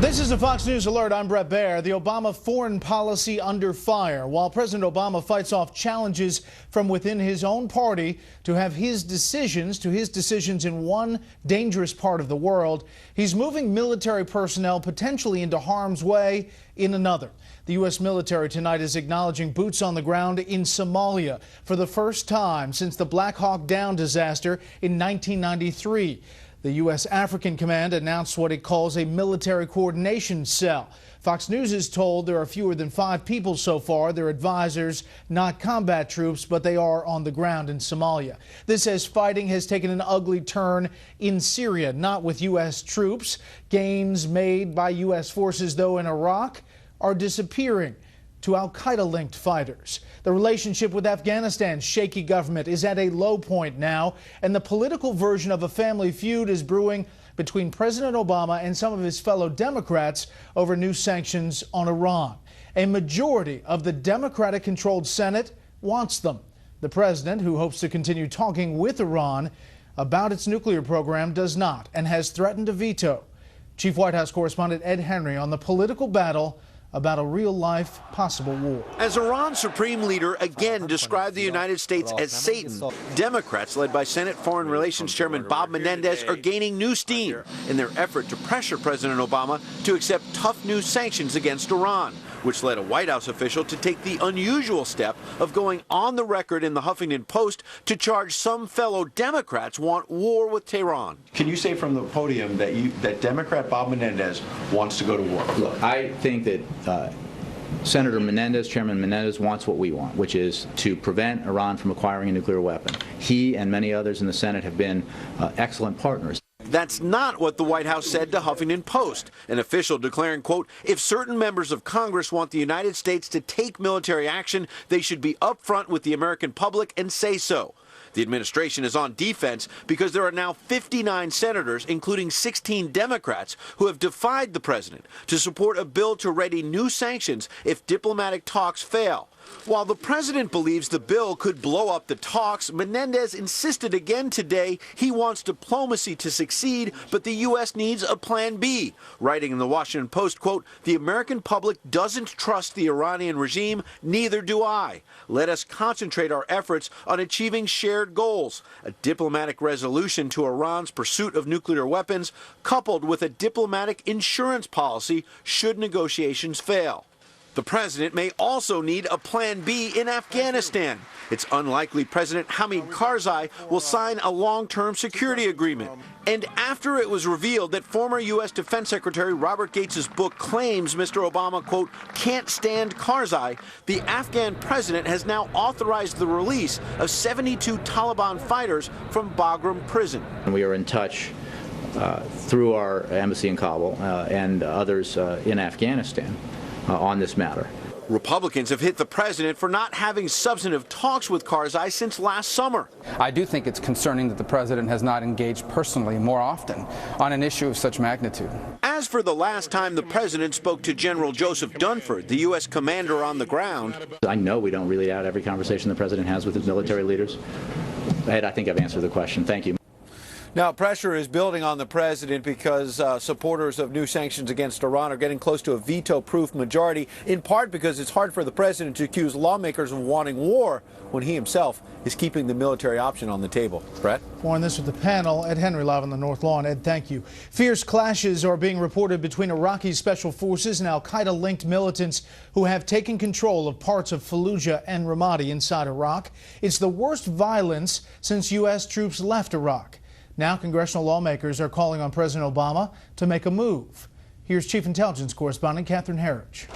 This is a Fox News Alert. I'm Brett Baer. The Obama foreign policy under fire. While President Obama fights off challenges from within his own party to have his decisions in one dangerous part of the world, he's moving military personnel potentially into harm's way in another. The U.S. military tonight is acknowledging boots on the ground in Somalia for the first time since the Black Hawk Down disaster in 1993. The U.S. African Command announced what it calls a military coordination cell. Fox News is told there are fewer than 5 people so far. They're advisors, not combat troops, but they are on the ground in Somalia. This as fighting has taken an ugly turn in Syria, not with U.S. troops. Gains made by U.S. forces, though, in Iraq are disappearing to al-Qaeda-linked fighters. The relationship with Afghanistan's shaky government is at a low point now, and the political version of a family feud is brewing between President Obama and some of his fellow Democrats over new sanctions on Iran. A majority of the Democratic-controlled Senate wants them. The president, who hopes to continue talking with Iran about its nuclear program, does not and has threatened a veto. Chief White House correspondent Ed Henry on the political battle about a real-life possible war. As Iran's supreme leader again described the United States as Satan, Democrats led by Senate Foreign Relations Chairman Bob Menendez are gaining new steam in their effort to pressure President Obama to accept tough new sanctions against Iran, which led a White House official to take the unusual step of going on the record in the Huffington Post to charge some fellow Democrats want war with Tehran. Can you say from the podium that Democrat Bob Menendez wants to go to war? Look, I think that Senator Menendez, Chairman Menendez, wants what we want, which is to prevent Iran from acquiring a nuclear weapon. He and many others in the Senate have been excellent partners. That's not what the White House said to Huffington Post, an official declaring, quote, if certain members of Congress want the United States to take military action, they should be upfront with the American public and say so. The administration is on defense because there are now 59 senators, including 16 Democrats, who have defied the president to support a bill to ready new sanctions if diplomatic talks fail. While the president believes the bill could blow up the talks, Menendez insisted again today he wants diplomacy to succeed, but the U.S. needs a plan B. Writing in the Washington Post, quote, the American public doesn't trust the Iranian regime, neither do I. Let us concentrate our efforts on achieving shared goals, a diplomatic resolution to Iran's pursuit of nuclear weapons, coupled with a diplomatic insurance policy should negotiations fail. The president may also need a plan B in Afghanistan. It's unlikely President Hamid Karzai will sign a long-term security agreement. And after it was revealed that former U.S. Defense Secretary Robert Gates' book claims Mr. Obama, quote, can't stand Karzai, the Afghan president has now authorized the release of 72 Taliban fighters from Bagram prison. We are in touch through our embassy in Kabul and others in Afghanistan on this matter. Republicans have hit the president for not having substantive talks with Karzai since last summer. I do think it's concerning that the president has not engaged personally more often on an issue of such magnitude. As for the last time the president spoke to General Joseph Dunford, the U.S. commander on the ground, I know we don't read out every conversation the president has with his military leaders. Ed, I think I've answered the question. Thank you. Now, pressure is building on the president because supporters of new sanctions against Iran are getting close to a veto-proof majority, in part because it's hard for the president to accuse lawmakers of wanting war when he himself is keeping the military option on the table. Brett? More on this with the panel. Ed Henry live on the North Lawn. Ed, thank you. Fierce clashes are being reported between Iraqi special forces and al-Qaeda-linked militants who have taken control of parts of Fallujah and Ramadi inside Iraq. It's the worst violence since U.S. troops left Iraq. Now congressional lawmakers are calling on President Obama to make a move. Here's Chief Intelligence Correspondent Catherine Herridge.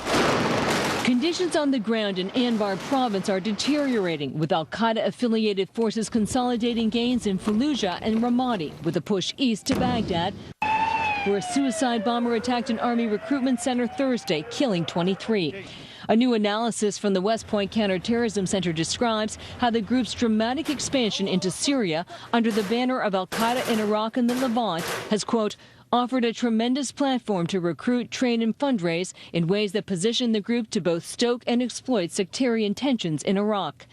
Conditions on the ground in Anbar province are deteriorating, with al-Qaeda-affiliated forces consolidating gains in Fallujah and Ramadi, with a push east to Baghdad, where a suicide bomber attacked an army recruitment center Thursday, killing 23. A new analysis from the West Point Counterterrorism Center describes how the group's dramatic expansion into Syria under the banner of al-Qaeda in Iraq and the Levant has, quote, offered a tremendous platform to recruit, train and fundraise in ways that position the group to both stoke and exploit sectarian tensions in Iraq.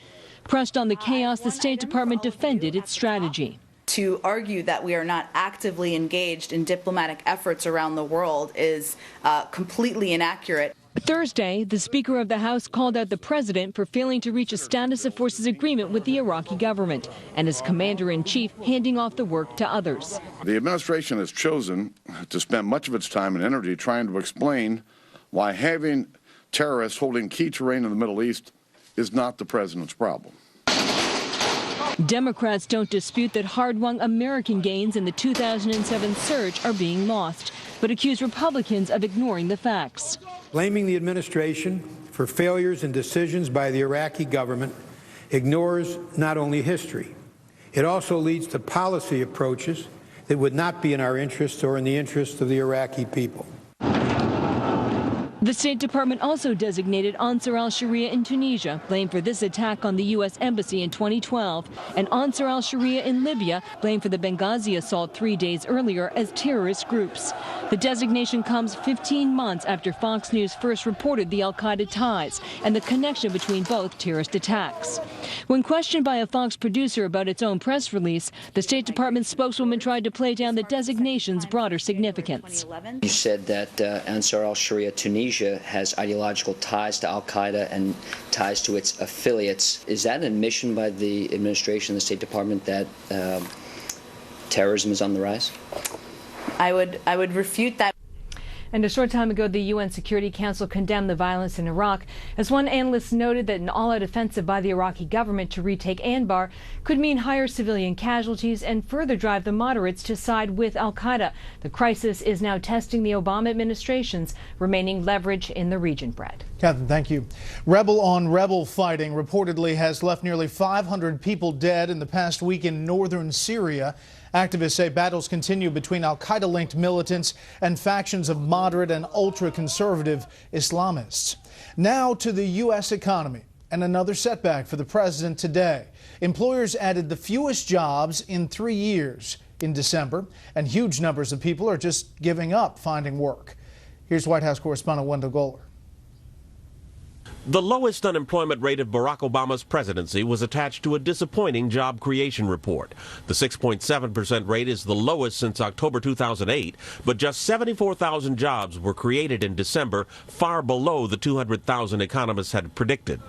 Pressed on the chaos, the State Department defended its strategy. To argue that we are not actively engaged in diplomatic efforts around the world is completely inaccurate. Thursday, the Speaker of the House called out the president for failing to reach a status of forces agreement with the Iraqi government and his commander-in-chief handing off the work to others. The administration has chosen to spend much of its time and energy trying to explain why having terrorists holding key terrain in the Middle East is not the president's problem. Democrats don't dispute that hard-won American gains in the 2007 surge are being lost, but accuse Republicans of ignoring the facts. Blaming the administration for failures and decisions by the Iraqi government ignores not only history, it also leads to policy approaches that would not be in our interests or in the interests of the Iraqi people. The State Department also designated Ansar al-Sharia in Tunisia, blamed for this attack on the U.S. Embassy in 2012, and Ansar al-Sharia in Libya, blamed for the Benghazi assault 3 days earlier, as terrorist groups. The designation comes 15 months after Fox News first reported the al-Qaeda ties and the connection between both terrorist attacks. When questioned by a Fox producer about its own press release, the State Department spokeswoman tried to play down the designation's broader significance. You said that Ansar al-Sharia Tunisia has ideological ties to al-Qaeda and ties to its affiliates. Is that an admission by the administration and the State Department that terrorism is on the rise? I would refute that. And a short time ago, the UN Security Council condemned the violence in Iraq, as one analyst noted that an all-out offensive by the Iraqi government to retake Anbar could mean higher civilian casualties and further drive the moderates to side with al-Qaeda. The crisis is now testing the Obama administration's remaining leverage in the region. Brad. Catherine, thank you. Rebel-on-rebel fighting reportedly has left nearly 500 people dead in the past week in northern Syria. Activists say battles continue between al-Qaeda-linked militants and factions of moderate and ultra-conservative Islamists. Now to the U.S. economy and another setback for the president today. Employers added the fewest jobs in 3 years in December, and huge numbers of people are just giving up finding work. Here's White House correspondent Wendell Goller. The lowest unemployment rate of Barack Obama's presidency was attached to a disappointing job creation report. The 6.7% rate is the lowest since October 2008, but just 74,000 jobs were created in December, far below the 200,000 economists had predicted.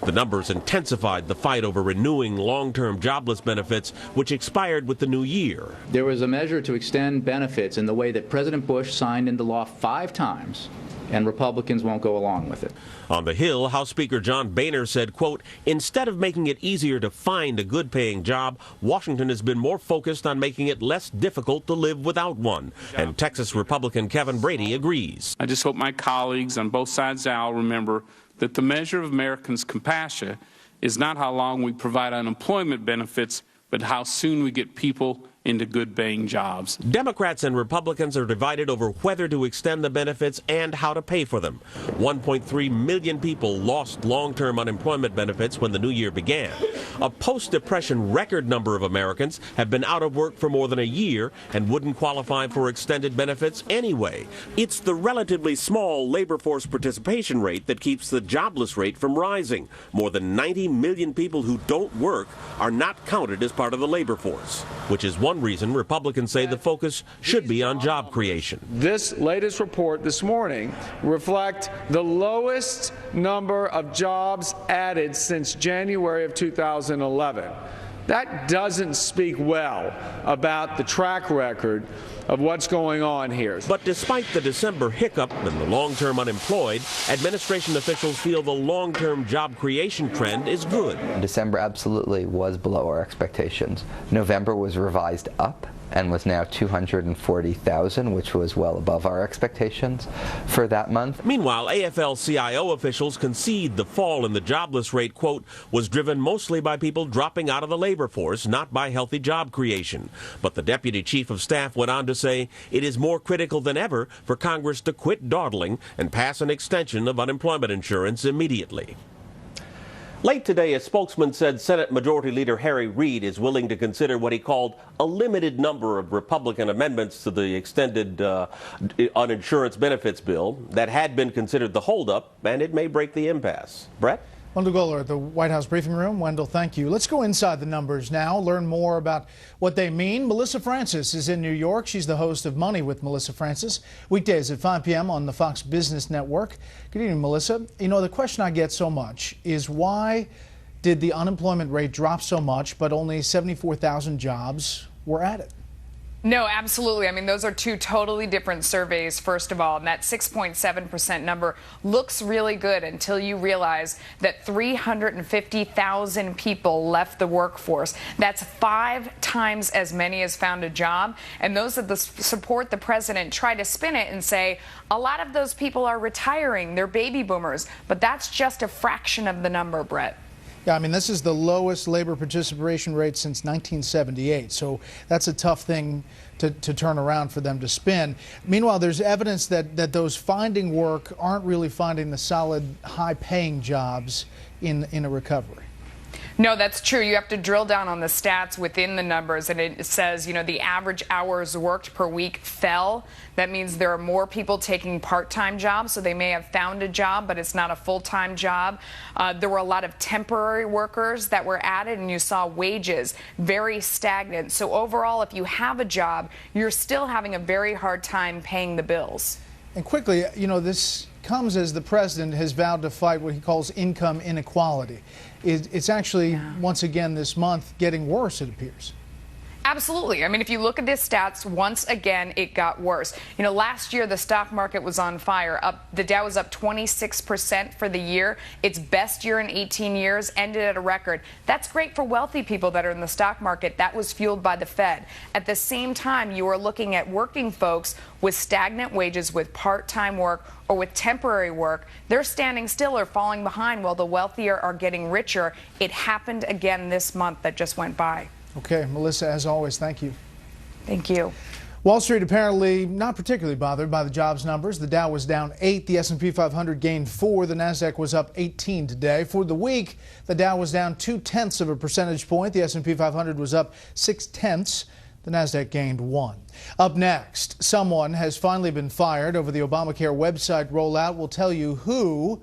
The numbers intensified the fight over renewing long-term jobless benefits, which expired with the new year. There was a measure to extend benefits in the way that President Bush signed into law 5 times, and Republicans won't go along with it. On the Hill, House Speaker John Boehner said, quote, instead of making it easier to find a good-paying job, Washington has been more focused on making it less difficult to live without one. And Texas Republican Kevin Brady agrees. I just hope my colleagues on both sides of the aisle remember that the measure of Americans' compassion is not how long we provide unemployment benefits, but how soon we get people into good-paying jobs. Democrats and Republicans are divided over whether to extend the benefits and how to pay for them. 1.3 million people lost long-term unemployment benefits when the new year began. A post-Depression record number of Americans have been out of work for more than a year and wouldn't qualify for extended benefits anyway. It's the relatively small labor force participation rate that keeps the jobless rate from rising. More than 90 million people who don't work are not counted as part of the labor force, which is one reason Republicans say the focus should be on job creation. This latest report this morning reflects the lowest number of jobs added since January of 2011. That doesn't speak well about the track record of what's going on here. But despite the December hiccup and the long-term unemployed, administration officials feel the long-term job creation trend is good. December absolutely was below our expectations. November was revised up and was now 240,000, which was well above our expectations for that month. Meanwhile, AFL-CIO officials concede the fall in the jobless rate, quote, was driven mostly by people dropping out of the labor force, not by healthy job creation. But the deputy chief of staff went on to say it is more critical than ever for Congress to quit dawdling and pass an extension of unemployment insurance immediately. Late today, a spokesman said Senate Majority Leader Harry Reid is willing to consider what he called a limited number of Republican amendments to the extended uninsurance benefits bill that had been considered the holdup, and it may break the impasse. Brett? Wendell Goller at the White House briefing room. Wendell, thank you. Let's go inside the numbers now, learn more about what they mean. Melissa Francis is in New York. She's the host of Money with Melissa Francis, weekdays at 5 p.m. on the Fox Business Network. Good evening, Melissa. You know, the question I get so much is why did the unemployment rate drop so much, but only 74,000 jobs were added? No, absolutely. I mean, those are two totally different surveys, first of all. And that 6.7% number looks really good until you realize that 350,000 people left the workforce. That's 5 times as many as found a job. And those that support the president try to spin it and say, a lot of those people are retiring. They're baby boomers. But that's just a fraction of the number, Brett. Yeah, I mean, this is the lowest labor participation rate since 1978, so that's a tough thing to turn around for them to spin. Meanwhile, there's evidence that those finding work aren't really finding the solid, high-paying jobs in a recovery. No, that's true. You have to drill down on the stats within the numbers, and it says, you know, the average hours worked per week fell. That means there are more people taking part-time jobs, so they may have found a job, but it's not a full-time job. There were a lot of temporary workers that were added, and you saw wages very stagnant. So overall, if you have a job, you're still having a very hard time paying the bills. And quickly, you know, this comes as the president has vowed to fight what he calls income inequality. It's actually, once again this month, getting worse, it appears. Absolutely. I mean, if you look at the stats, once again, it got worse. You know, last year, the stock market was on fire. The Dow was up 26% for the year. Its best year in 18 years, ended at a record. That's great for wealthy people that are in the stock market. That was fueled by the Fed. At the same time, you are looking at working folks with stagnant wages, with part-time work, or with temporary work. They're standing still or falling behind while the wealthier are getting richer. It happened again this month that just went by. Okay, Melissa, as always, thank you. Thank you. Wall Street apparently not particularly bothered by the jobs numbers. The Dow was down 8, the S&P 500 gained 4, the Nasdaq was up 18 today. For the week, the Dow was down 0.2 of a percentage point, the S&P 500 was up 0.6, the Nasdaq gained 1. Up next, someone has finally been fired over the Obamacare website rollout. We'll tell you who.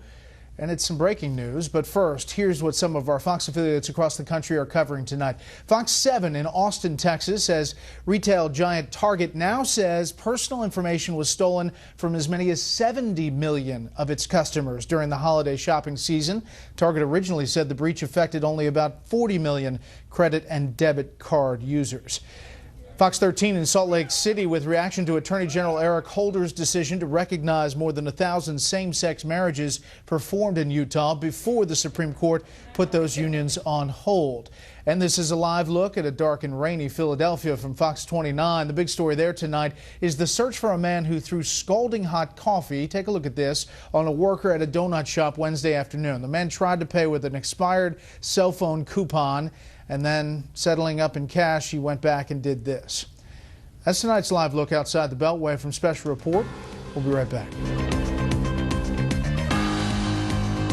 And it's some breaking news, but first, here's what some of our Fox affiliates across the country are covering tonight. Fox 7 in Austin, Texas, says retail giant Target now says personal information was stolen from as many as 70 million of its customers during the holiday shopping season. Target originally said the breach affected only about 40 million credit and debit card users. Fox 13 in Salt Lake City with reaction to Attorney General Eric Holder's decision to recognize more than 1,000 same-sex marriages performed in Utah before the Supreme Court put those unions on hold. And this is a live look at a dark and rainy Philadelphia from Fox 29. The big story there tonight is the search for a man who threw scalding hot coffee, take a look at this, on a worker at a donut shop Wednesday afternoon. The man tried to pay with an expired cell phone coupon, and then, settling up in cash, he went back and did this. That's tonight's live look outside the Beltway from Special Report. We'll be right back.